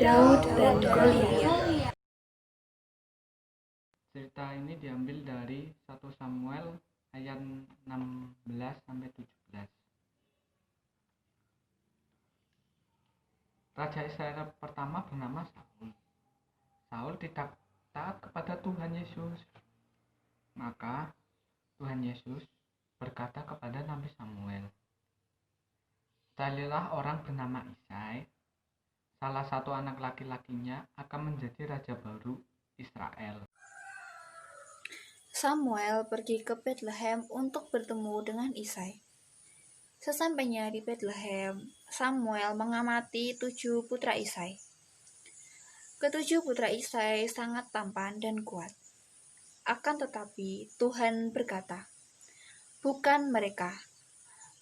Daud dan Goliat. Cerita ini diambil dari 1 Samuel ayat 16-17. Raja Israel pertama bernama Saul. Saul tidak taat kepada Tuhan Yesus. Maka Tuhan Yesus berkata kepada Nabi Samuel, "Carilah orang bernama Isai, salah satu anak laki-lakinya akan menjadi raja baru Israel." Samuel pergi ke Bethlehem untuk bertemu dengan Isai. Sesampainya di Bethlehem, Samuel mengamati 7 putra Isai. Ketujuh putra Isai sangat tampan dan kuat. Akan tetapi Tuhan berkata, "Bukan mereka.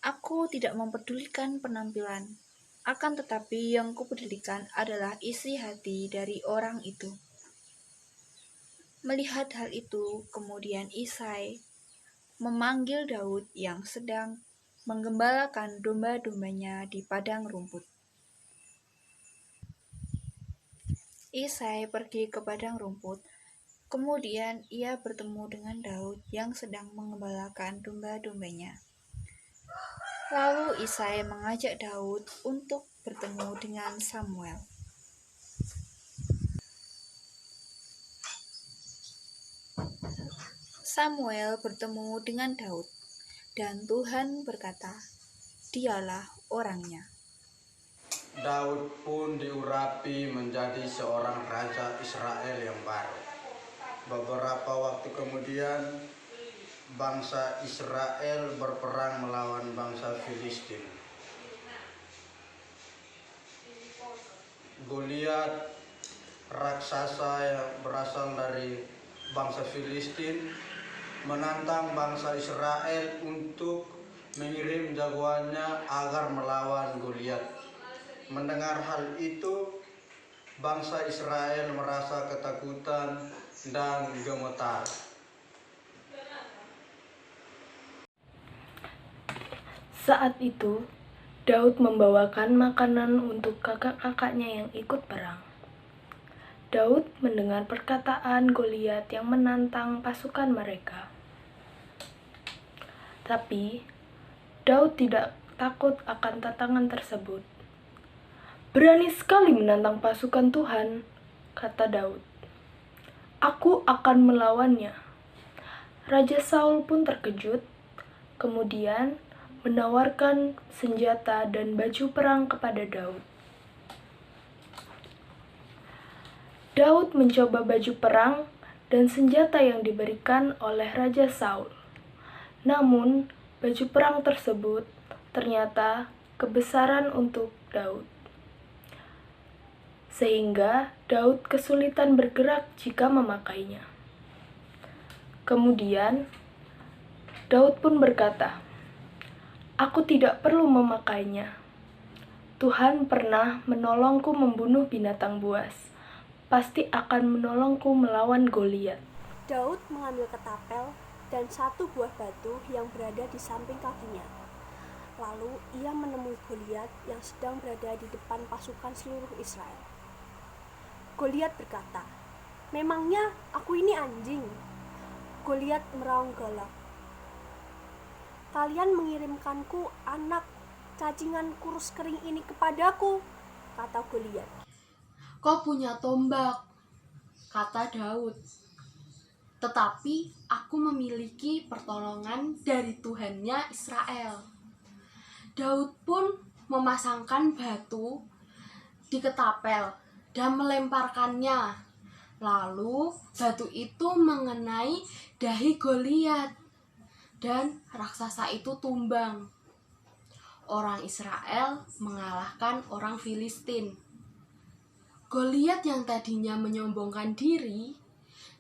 Aku tidak mempedulikan penampilan. Akan tetapi yang kupedulikan adalah isi hati dari orang itu." Melihat hal itu, kemudian Isai memanggil Daud yang sedang menggembalakan domba-dombanya di padang rumput. Isai pergi ke padang rumput, kemudian ia bertemu dengan Daud yang sedang menggembalakan domba-dombanya. Lalu Isai mengajak Daud untuk bertemu dengan Samuel. Samuel bertemu dengan Daud, dan Tuhan berkata, "Dialah orangnya." Daud pun diurapi menjadi seorang raja Israel yang baru. Beberapa waktu kemudian, bangsa Israel berperang melawan bangsa Filistin. Goliat, raksasa yang berasal dari bangsa Filistin, menantang bangsa Israel untuk mengirim jagoannya agar melawan Goliat. Mendengar hal itu, bangsa Israel merasa ketakutan dan gemetar. Saat itu, Daud membawakan makanan untuk kakak-kakaknya yang ikut perang. Daud mendengar perkataan Goliat yang menantang pasukan mereka. Tapi, Daud tidak takut akan tantangan tersebut. "Berani sekali menantang pasukan Tuhan," kata Daud. "Aku akan melawannya." Raja Saul pun terkejut, kemudian menawarkan senjata dan baju perang kepada Daud. Daud mencoba baju perang dan senjata yang diberikan oleh Raja Saul. Namun, baju perang tersebut ternyata kebesaran untuk Daud, sehingga Daud kesulitan bergerak jika memakainya. Kemudian, Daud pun berkata, "Aku tidak perlu memakainya. Tuhan pernah menolongku membunuh binatang buas. Pasti akan menolongku melawan Goliat." Daud mengambil ketapel dan 1 buah batu yang berada di samping kakinya. Lalu ia menemui Goliat yang sedang berada di depan pasukan seluruh Israel. Goliat berkata, "Memangnya aku ini anjing?" Goliat meraung galak. "Kalian mengirimkanku anak cacingan kurus kering ini kepadaku," kata Goliat. "Kau punya tombak," kata Daud. "Tetapi aku memiliki pertolongan dari Tuhannya Israel." Daud pun memasangkan batu di ketapel dan melemparkannya. Lalu batu itu mengenai dahi Goliat dan raksasa itu tumbang. Orang Israel mengalahkan orang Filistin. Goliat yang tadinya menyombongkan diri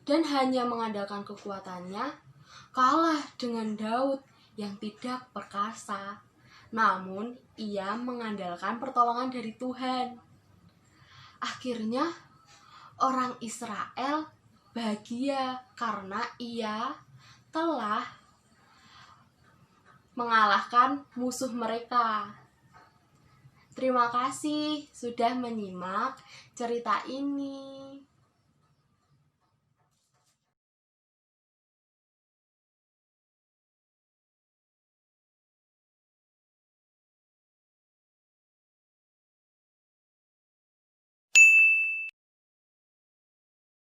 dan hanya mengandalkan kekuatannya, kalah dengan Daud yang tidak perkasa. Namun, ia mengandalkan pertolongan dari Tuhan. Akhirnya, orang Israel bahagia karena ia telah mengalahkan musuh mereka. Terima kasih sudah menyimak cerita ini.